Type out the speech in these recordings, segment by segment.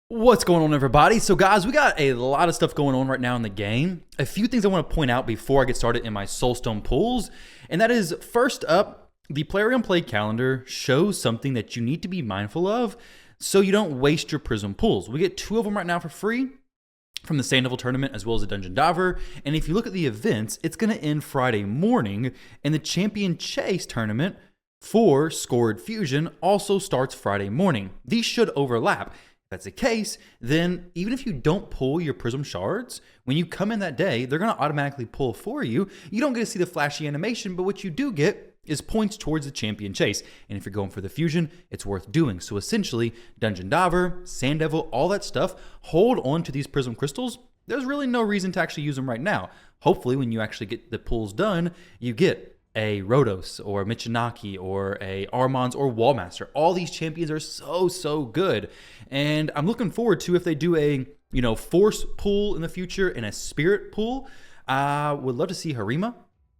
What's going on, everybody? So guys, we got a lot of stuff going on right now in the game. A few things I want to point out before I get started in my Soulstone pulls, and that is, first up, the player on play calendar shows something that you need to be mindful of so you don't waste your Prism pulls. We get 2 of them right now for free from the Sandoval tournament as well as the Dungeon Diver, and if you look at the events, it's going to end Friday morning, and the Champion Chase tournament for Scored Fusion also starts Friday morning. These should overlap. If that's the case, then even if you don't pull your Prism shards, when you come in that day, they're going to automatically pull for you. You don't get to see the flashy animation, but what you do get is points towards the Champion Chase. And if you're going for the Fusion, it's worth doing. So essentially, Dungeon Diver, Sand Devil, all that stuff, hold on to these Prism crystals. There's really no reason to actually use them right now. Hopefully, when you actually get the pulls done, you get a Rhodos or a Michinaki or a Armons or Wallmaster. All these champions are so good. And I'm looking forward to if they do a, Force pull in the future and a Spirit pull. I would love to see Harima.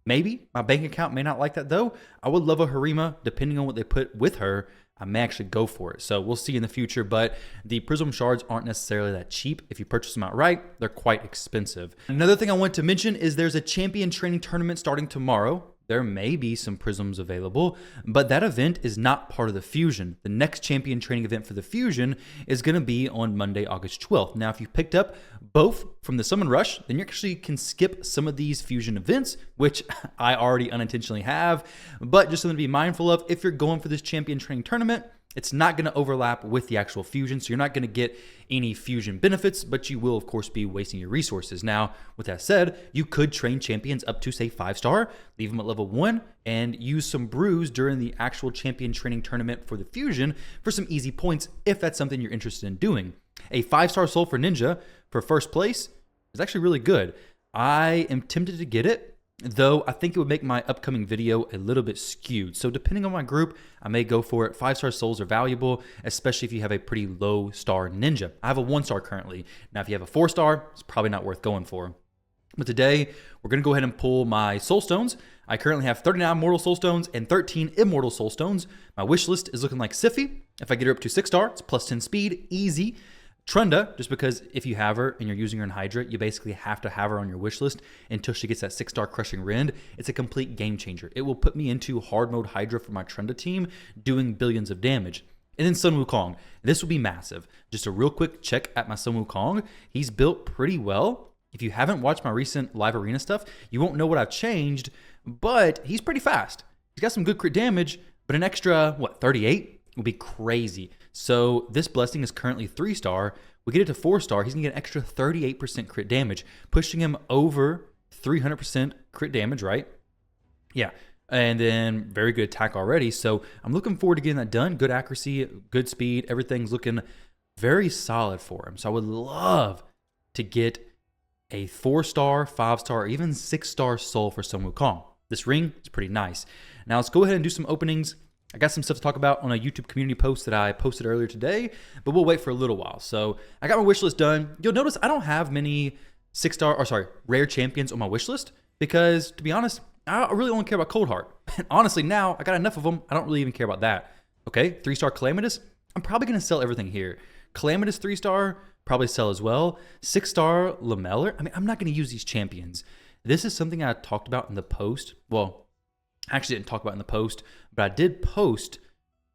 Maybe. My bank account may not like that though. I would love a Harima. Depending on what they put with her, I may actually go for it. So we'll see in the future, but the Prism shards aren't necessarily that cheap. If you purchase them outright, they're quite expensive. Another thing I want to mention is there's a champion training tournament starting tomorrow. There may be some Prisms available, but that event is not part of the Fusion. The next champion training event for the Fusion is going to be on Monday, August 12th. Now, if you picked up both from the Summon Rush, then you actually can skip some of these Fusion events, which I already unintentionally have, but just something to be mindful of. If you're going for this champion training tournament, it's not going to overlap with the actual Fusion, so you're not going to get any Fusion benefits, but you will, of course, be wasting your resources. Now, with that said, you could train champions up to, say, 5-star, leave them at level 1, and use some brews during the actual champion training tournament for the Fusion for some easy points if that's something you're interested in doing. A 5-star Soul for Ninja for first place is actually really good. I am tempted to get it, though I think it would make my upcoming video a little bit skewed. So depending on my group, I may go for it. 5-star souls are valuable, especially if you have a pretty low star ninja. I have a 1-star currently. Now, if you have a 4-star, it's probably not worth going for. But today, we're going to go ahead and pull my soul stones. I currently have 39 mortal soul stones and 13 immortal soul stones. My wish list is looking like Siphi. If I get her up to 6-star, it's plus 10 speed, easy. Trunda, just because if you have her and you're using her in Hydra, you basically have to have her on your wish list until she gets that 6-star Crushing Rend. It's a complete game changer. It will put me into hard mode Hydra for my Trunda team, doing billions of damage. And then Sun Wukong. This will be massive. Just a real quick check at my Sun Wukong. He's built pretty well. If you haven't watched my recent live arena stuff, you won't know what I've changed, but he's pretty fast. He's got some good crit damage, but an extra, 38? Will be crazy. So this blessing is currently 3-star. We get it to 4-star, he's gonna get an extra 38% crit damage, pushing him over 300% crit damage, right? Yeah, and then very good attack already. So I'm looking forward to getting that done. Good accuracy, good speed, everything's looking very solid for him. So I would love to get a 4-star, 5-star, or even 6-star soul for Sun Wukong. This ring is pretty nice. Now let's go ahead and do some openings. I got some stuff to talk about on a YouTube community post that I posted earlier today, but we'll wait for a little while. So I got my wish list done. You'll notice I don't have many rare champions on my wish list because, to be honest, I really only care about Cold Heart. And honestly, now I got enough of them. I don't really even care about that. Okay, 3-star Calamitous. I'm probably going to sell everything here. Calamitous 3-star, probably sell as well. 6-star Lameller. I mean, I'm not going to use these champions. This is something I talked about in the post. Well, I actually didn't talk about it in the post, but I did post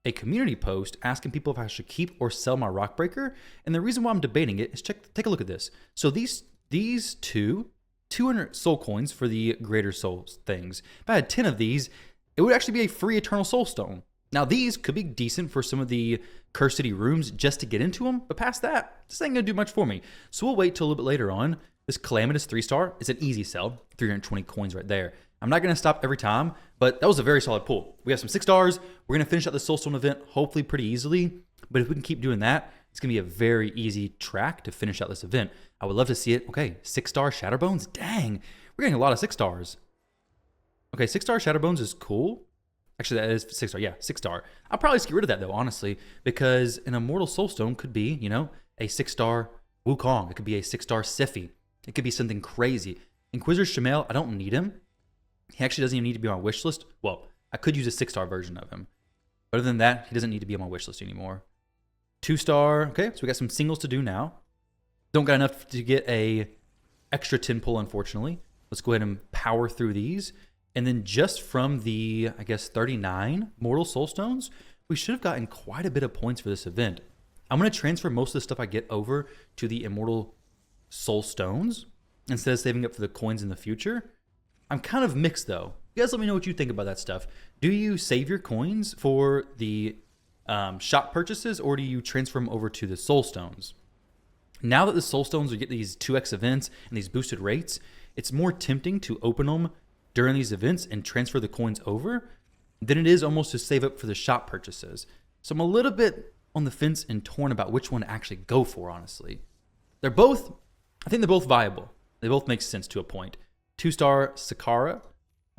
a community post asking people if I should keep or sell my Rockbreaker. And the reason why I'm debating it is take a look at this. So these 200 soul coins for the greater souls things. If I had 10 of these, it would actually be a free eternal soul stone. Now these could be decent for some of the Cursed City rooms just to get into them, but past that, this ain't gonna do much for me. So we'll wait till a little bit later on. This Calamitous 3-star is an easy sell, 320 coins right there. I'm not going to stop every time, but that was a very solid pull. We have some 6-stars. We're going to finish out the Soulstone event hopefully pretty easily, but if we can keep doing that, it's going to be a very easy track to finish out this event. I would love to see it. Okay, 6-star Shatterbones. Dang, we're getting a lot of 6-stars. Okay, 6-star Shatterbones is cool. Actually, that is 6-star. Yeah, 6-star. I'll probably just get rid of that though, honestly, because an Immortal Soulstone could be, a 6-star Wukong. It could be a 6-star Siphi. It could be something crazy. Inquisitor Shamael, I don't need him. He actually doesn't even need to be on my wish list. Well, I could use a 6-star version of him. Other than that, he doesn't need to be on my wish list anymore. 2-star. Okay, so we got some singles to do now. Don't got enough to get a extra 10 pull, unfortunately. Let's go ahead and power through these. And then just from the, I guess, 39 Mortal Soul Stones, we should have gotten quite a bit of points for this event. I'm going to transfer most of the stuff I get over to the Immortal Soul Stones instead of saving up for the coins in the future. I'm kind of mixed, though. You guys let me know what you think about that stuff. Do you save your coins for the shop purchases, or do you transfer them over to the Soul Stones? Now that the Soul Stones will get these 2x events and these boosted rates, it's more tempting to open them during these events and transfer the coins over than it is almost to save up for the shop purchases. So I'm a little bit on the fence and torn about which one to actually go for, honestly. I think they're both viable. They both make sense to a point. 2-star Sakara.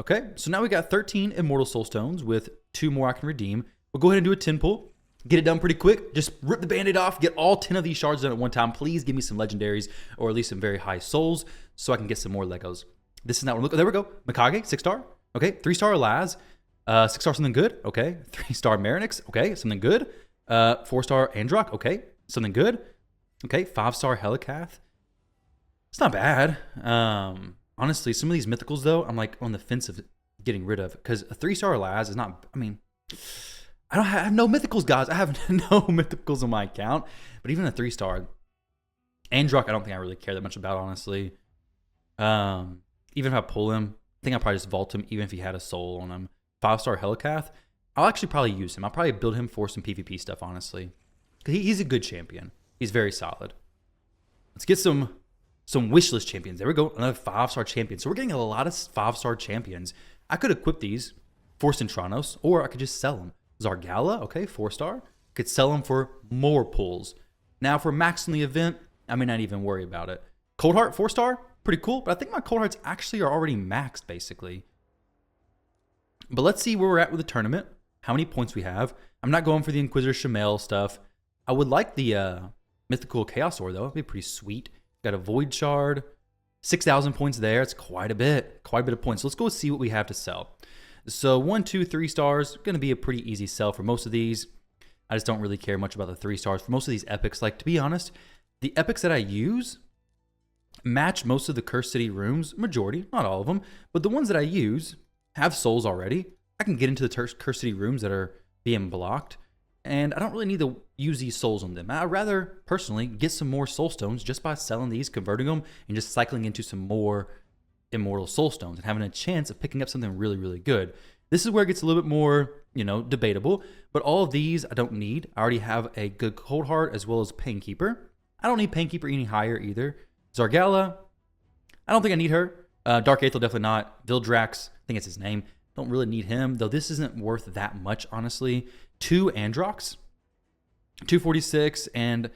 Okay, so now we got 13 Immortal Soul Stones with 2 more I can redeem. We'll go ahead and do a 10 pull. Get it done pretty quick. Just rip the band-aid off. Get all 10 of these shards done at one time. Please give me some legendaries or at least some very high souls so I can get some more Legos. This is not one. Look, there we go. Mikage, 6-star. Okay, 3-star Laz. 6-star something good. Okay, 3-star Marinix. Okay, something good. 4-star Androck. Okay, something good. Okay, 5-star Helikath. It's not bad. Honestly, some of these mythicals, though, I'm like on the fence of getting rid of. Because a 3-star Laz is not, I have no mythicals, guys. I have no mythicals on my account. But even a 3-star Androck, I don't think I really care that much about, honestly. Even if I pull him, I think I'll probably just vault him, even if he had a soul on him. 5-star Helikath, I'll actually probably use him. I'll probably build him for some PvP stuff, honestly. He's a good champion. He's very solid. Let's get some wishlist champions. There we go. Another 5-star champion. So we're getting a lot of 5-star champions. I could equip these for Centranos, or I could just sell them. Zargala, okay, 4-star. Could sell them for more pulls. Now, for maxing the event, I may not even worry about it. Coldheart, 4-star, pretty cool. But I think my Coldhearts actually are already maxed, basically. But let's see where we're at with the tournament. How many points we have. I'm not going for the Inquisitor Shamel stuff. I would like the Mythical Chaos Ore, though. That'd be pretty sweet. Got a Void Shard. 6,000 points there. It's quite a bit. Quite a bit of points. So let's go see what we have to sell. So 1, 2, 3 stars. Going to be a pretty easy sell for most of these. I just don't really care much about the 3 stars. For most of these epics, like, to be honest, the epics that I use match most of the Cursed City rooms. Majority, not all of them. But the ones that I use have souls already. I can get into the Cursed City rooms that are being blocked. And I don't really need to use these souls on them. I'd rather, personally, get some more soul stones just by selling these, converting them, and just cycling into some more Immortal Soul Stones and having a chance of picking up something really, really good. This is where it gets a little bit more, debatable. But all of these I don't need. I already have a good Cold Heart as well as Painkeeper. I don't need Painkeeper any higher either. Zargala, I don't think I need her. Dark Aethel, definitely not. Vildrax, I think it's his name. Don't really need him, though this isn't worth that much, honestly. 2 Androx, 246, and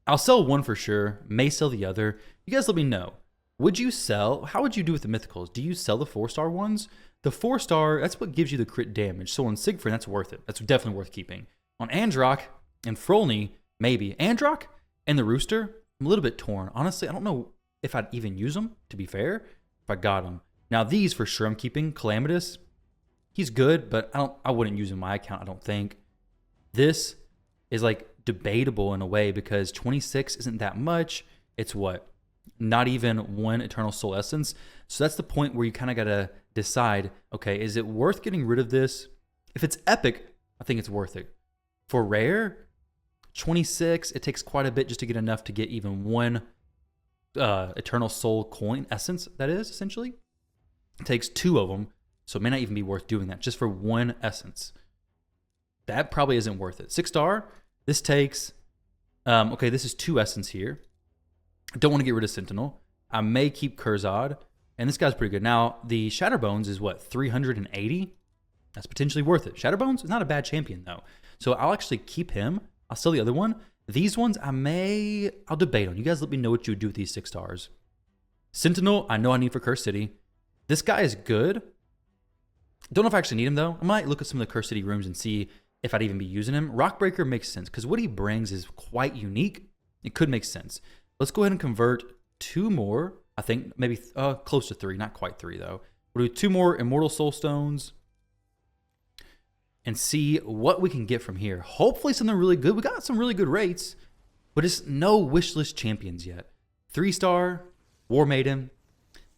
I'll sell one for sure. May sell the other. You guys let me know. How would you do with the mythicals? Do you sell the 4-star ones? The 4-star, that's what gives you the crit damage. So on Siegfried, that's worth it. That's definitely worth keeping. On Androck and Frolny, maybe. Androck and the Rooster, I'm a little bit torn. Honestly, I don't know if I'd even use them, to be fair, if I got them. Now these for sure I'm keeping. Calamitous, he's good, but I wouldn't use him in my account, I don't think. This is like debatable in a way because 26 isn't that much. It's what? Not even 1 Eternal Soul Essence. So that's the point where you kind of got to decide, okay, is it worth getting rid of this? If it's epic, I think it's worth it. For rare, 26, it takes quite a bit just to get enough to get even 1 Eternal Soul coin essence, that is, essentially. It takes 2 of them, so it may not even be worth doing that just for 1 essence. That probably isn't worth it. 6-star, this takes, okay, this is 2 essence here. I don't want to get rid of Sentinel. I may keep Kurzad, and this guy's pretty good. Now, the Shatterbones is what, 380? That's potentially worth it. Shatterbones is not a bad champion, though. So I'll actually keep him. I'll sell the other one. These ones, I'll debate on. You guys let me know what you would do with these 6 stars. Sentinel, I know I need for Cursed City. This guy is good. Don't know if I actually need him, though. I might look at some of the Cursed City rooms and see if I'd even be using him. Rockbreaker makes sense, because what he brings is quite unique. It could make sense. Let's go ahead and convert 2 more. I think maybe close to 3, not quite 3 though. We'll do 2 more Immortal Soul Stones. and see what we can get from here. Hopefully something really good. We got some really good rates, but it's no wish list champions yet. 3-star, War Maiden.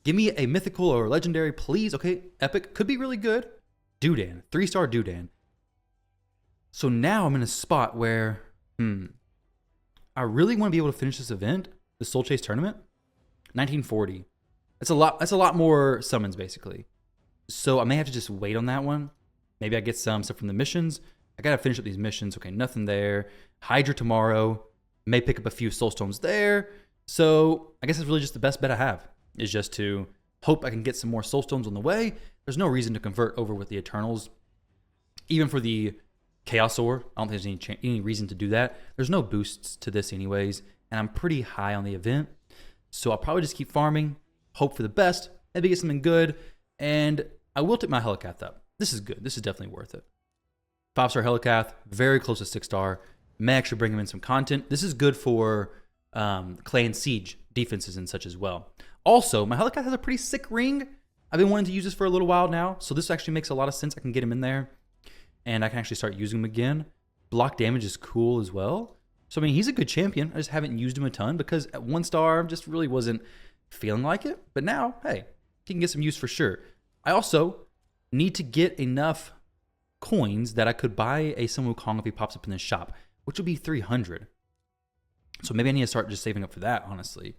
Give me a mythical or legendary, please. Okay, epic. Could be really good. Dudan. 3-star Dudan. So now I'm in a spot where, I really want to be able to finish this event, the Soul Chase tournament. 1940. That's a lot more summons, basically. So I may have to just wait on that one. Maybe I get some stuff from the missions. I got to finish up these missions. Okay, nothing there. Hydra tomorrow. May pick up a few soul stones there. So I guess that's really just the best bet I have, is just to hope I can get some more soul stones on the way. There's no reason to convert over with the Eternals. Even for the Chaos Ore, I don't think there's any reason to do that. There's no boosts to this anyways, and I'm pretty high on the event. So I'll probably just keep farming, hope for the best, maybe get something good, and I will take my Helicath up. This is good. This is definitely worth it. 5-star Helicath, very close to 6-star. May actually bring him in some content. This is good for Clan Siege defenses and such as well. Also, my Helicath has a pretty sick ring. I've been wanting to use this for a little while now, so this actually makes a lot of sense. I can get him in there, and I can actually start using him again. Block damage is cool as well. So, I mean, he's a good champion. I just haven't used him a ton because at 1-star, just really wasn't feeling like it. But now, hey, he can get some use for sure. I also need to get enough coins that I could buy a Sun Wukong if he pops up in this shop, which would be 300. So maybe I need to start just saving up for that, honestly.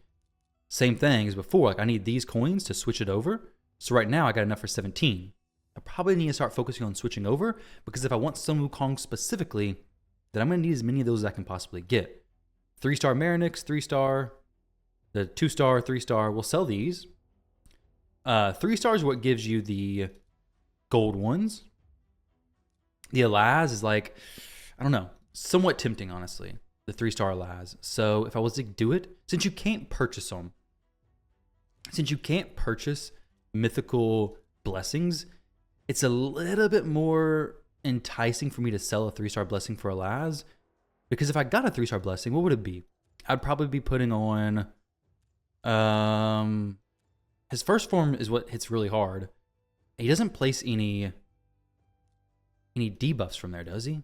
Same thing as before. Like, I need these coins to switch it over. So right now, I got enough for 17. I probably need to start focusing on switching over, because if I want Sun Wukong specifically, then I'm going to need as many of those as I can possibly get. 3-star Marinix, 3-star, the 2-star, 3-star. We'll sell these. 3-star is what gives you the gold ones. The Alaz is like, I don't know, somewhat tempting, honestly. The 3-star Alaz. So if I was to do it, since you can't purchase them, since you can't purchase mythical blessings, it's a little bit more enticing for me to sell a 3-star blessing for Alaz. Because if I got a 3-star blessing, what would it be? I'd probably be putting on his first form is what hits really hard. He doesn't place any debuffs from there, does he?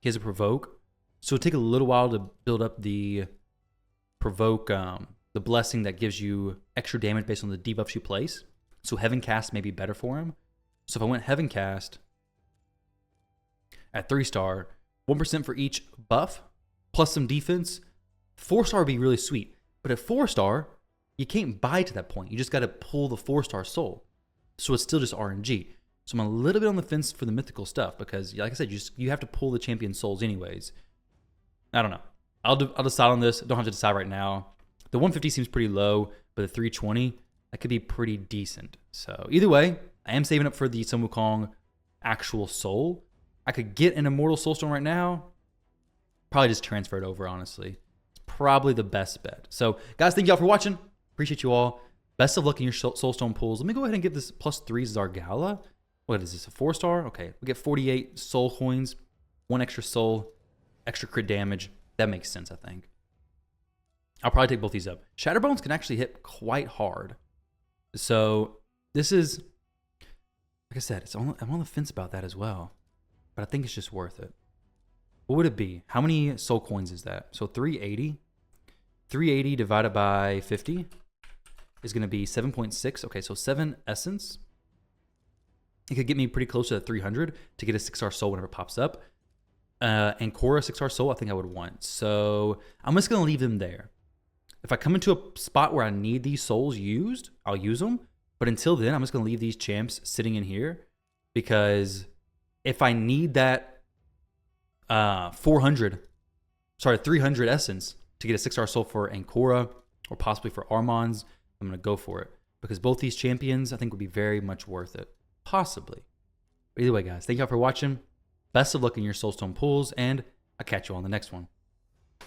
He has a provoke. So it'll take a little while to build up the provoke, the blessing that gives you extra damage based on the debuffs you place. So Heaven Cast may be better for him. So if I went Heaven Cast at 3-star, 1% for each buff, plus some defense, 4-star would be really sweet. But at 4-star, you can't buy to that point. You just got to pull the 4-star soul. So it's still just RNG. So I'm a little bit on the fence for the mythical stuff because, like I said, you have to pull the champion souls anyways. I don't know. I'll decide on this. I don't have to decide right now. The 150 seems pretty low, but the 320, that could be pretty decent. So either way, I am saving up for the Sun Wukong actual soul. I could get an Immortal Soulstone right now. Probably just transfer it over, honestly. It's probably the best bet. So, guys, thank y'all for watching. Appreciate you all. Best of luck in your Soulstone pools. Let me go ahead and give this +3 Zargala. What is this, a 4-star? Okay, we get 48 soul coins, 1 extra soul, extra crit damage. That makes sense, I think. I'll probably take both these up. Shatterbones can actually hit quite hard. So this is, like I said, I'm on the fence about that as well. But I think it's just worth it. What would it be? How many soul coins is that? So 380. 380 divided by 50 is going to be 7.6. Okay, so 7 essence. It could get me pretty close to 300 to get a 6-star soul whenever it pops up. And Korra 6-star soul, I think I would want. So I'm just going to leave them there. If I come into a spot where I need these souls used, I'll use them. But until then, I'm just going to leave these champs sitting in here. Because if I need that 300 essence to get a 6-star soul for Ankora or possibly for Armons, I'm going to go for it. Because both these champions, I think, would be very much worth it. Possibly. But either way, guys, thank y'all for watching. Best of luck in your Soulstone pools, and I'll catch you on the next one.